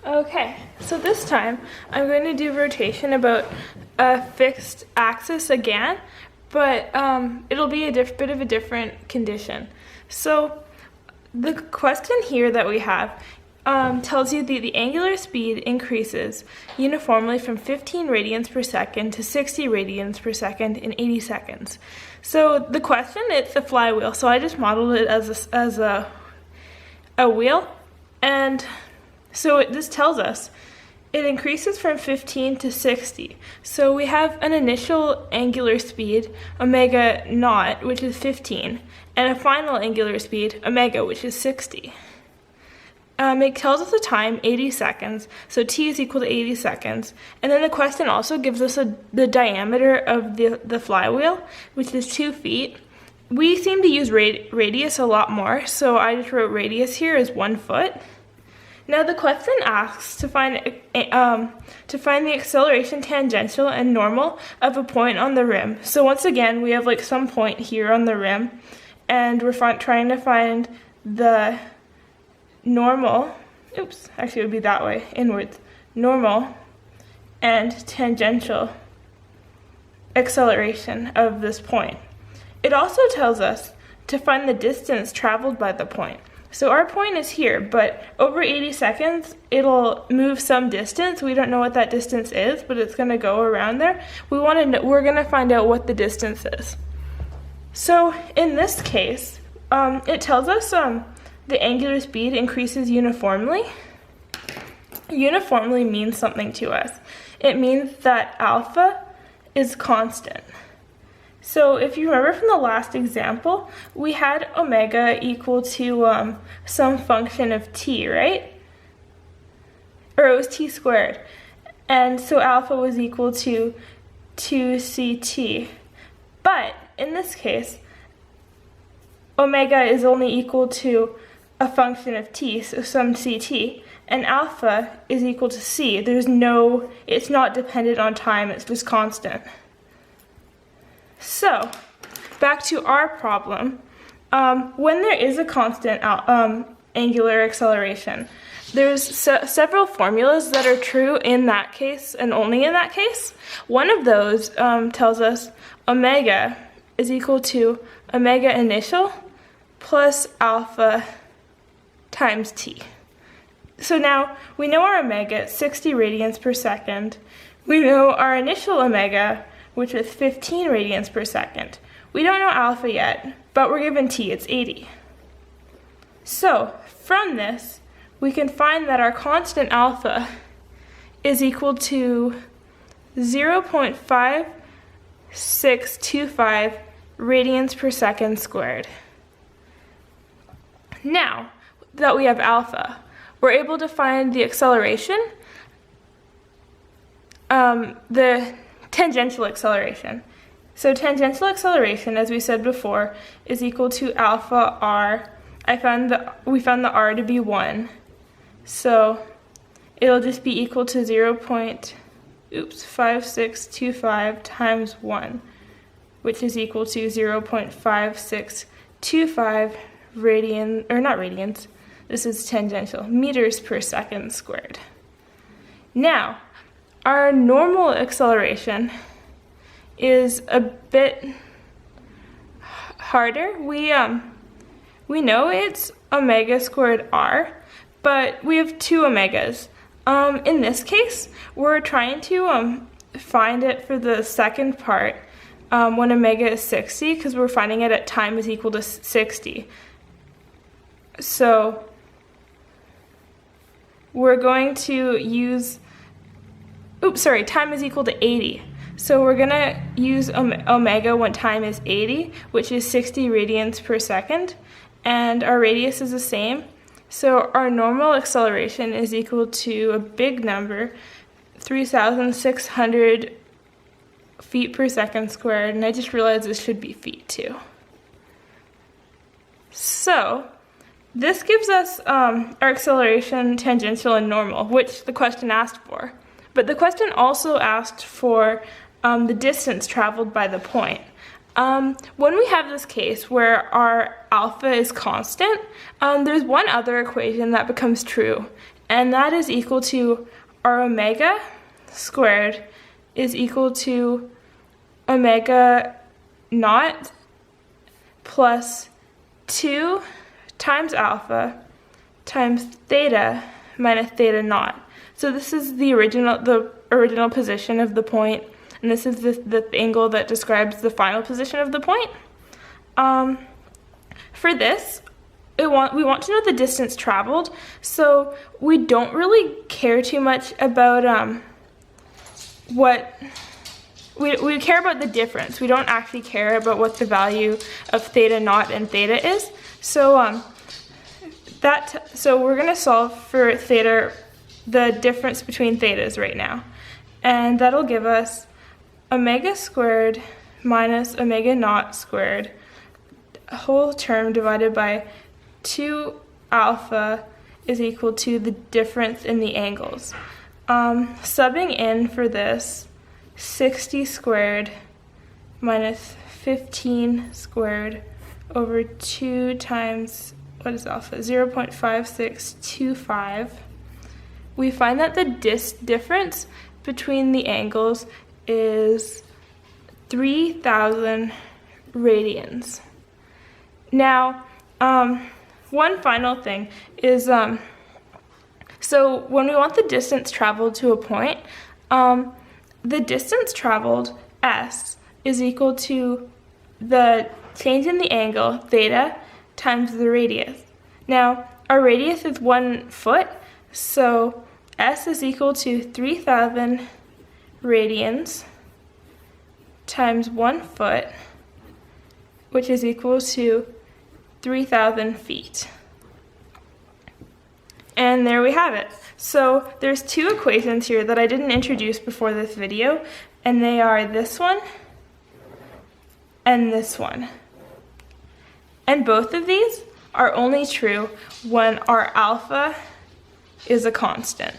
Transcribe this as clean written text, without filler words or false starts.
Okay, so this time I'm going to do rotation about a fixed axis again, but it'll be a bit of a different condition. So the question here that we have tells you the angular speed increases uniformly from 15 radians per second to 60 radians per second in 80 seconds. So the question, it's a flywheel, so I just modeled it as a wheel, and so this tells us it increases from 15 to 60. So we have an initial angular speed, omega naught, which is 15, and a final angular speed, omega, which is 60. It tells us the time, 80 seconds, so t is equal to 80 seconds. And then the question also gives us the diameter of the flywheel, which is 2 feet. We seem to use radius a lot more, so I just wrote radius here as 1 foot. Now the question asks to find the acceleration tangential and normal of a point on the rim. So once again, we have like some point here on the rim, and we're trying to find the normal, actually it would be that way, inwards, normal and tangential acceleration of this point. It also tells us to find the distance traveled by the point. So our point is here, but over 80 seconds, it'll move some distance. We don't know what that distance is, but it's going to go around there. We're going to find out what the distance is. So in this case, it tells us the angular speed increases uniformly. Uniformly means something to us. It means that alpha is constant. So if you remember from the last example, we had omega equal to some function of t, right? Or it was t squared. And so alpha was equal to 2ct. But in this case, omega is only equal to a function of t, so some ct, and alpha is equal to c. It's not dependent on time, it's just constant. So, back to our problem. When there is a constant angular acceleration, there's several formulas that are true in that case and only in that case. One of those tells us omega is equal to omega initial plus alpha times t. So now we know our omega at 60 radians per second. We know our initial omega, which is 15 radians per second. We don't know alpha yet, but we're given t, it's 80. So from this, we can find that our constant alpha is equal to 0.5625 radians per second squared. Now that we have alpha, we're able to find the acceleration, the tangential acceleration. So tangential acceleration, as we said before, is equal to alpha r. We found the r to be 1. So it'll just be equal to 0.5625 times 1, which is equal to 0.5625 this is tangential, meters per second squared. Now, our normal acceleration is a bit harder. We know it's omega squared r, but we have 2 omegas. In this case, we're trying to find it for the second part when omega is 60, because we're finding it at time is equal to 60. So we're going to use, time is equal to 80. So we're going to use omega when time is 80, which is 60 radians per second, and our radius is the same. So our normal acceleration is equal to a big number, 3,600 feet per second squared, and I just realized this should be feet too. So this gives us our acceleration, tangential, and normal, which the question asked for. But the question also asked for the distance traveled by the point. When we have this case where our alpha is constant, there's one other equation that becomes true. and that is equal to our omega squared is equal to omega naught plus 2 times alpha times theta minus theta naught. So this is the original position of the point, and this is the angle that describes the final position of the point. For this, we want to know the distance traveled, so we don't really care too much about we care about the difference. We don't actually care about what the value of theta naught and theta is. So so we're going to solve for theta, the difference between thetas right now, and that'll give us omega squared minus omega naught squared, a whole term divided by 2 alpha is equal to the difference in the angles. Subbing in for this, 60 squared minus 15 squared over 2 times, what is alpha? 0.5625. We find that the difference between the angles is 3,000 radians. Now, one final thing is, so when we want the distance traveled to a point, the distance traveled, s, is equal to the change in the angle, theta, times the radius. Now, our radius is 1 foot, so s is equal to 3,000 radians times 1 foot, which is equal to 3,000 feet. And there we have it. So there's 2 equations here that I didn't introduce before this video, and they are this one and this one. And both of these are only true when our alpha is a constant.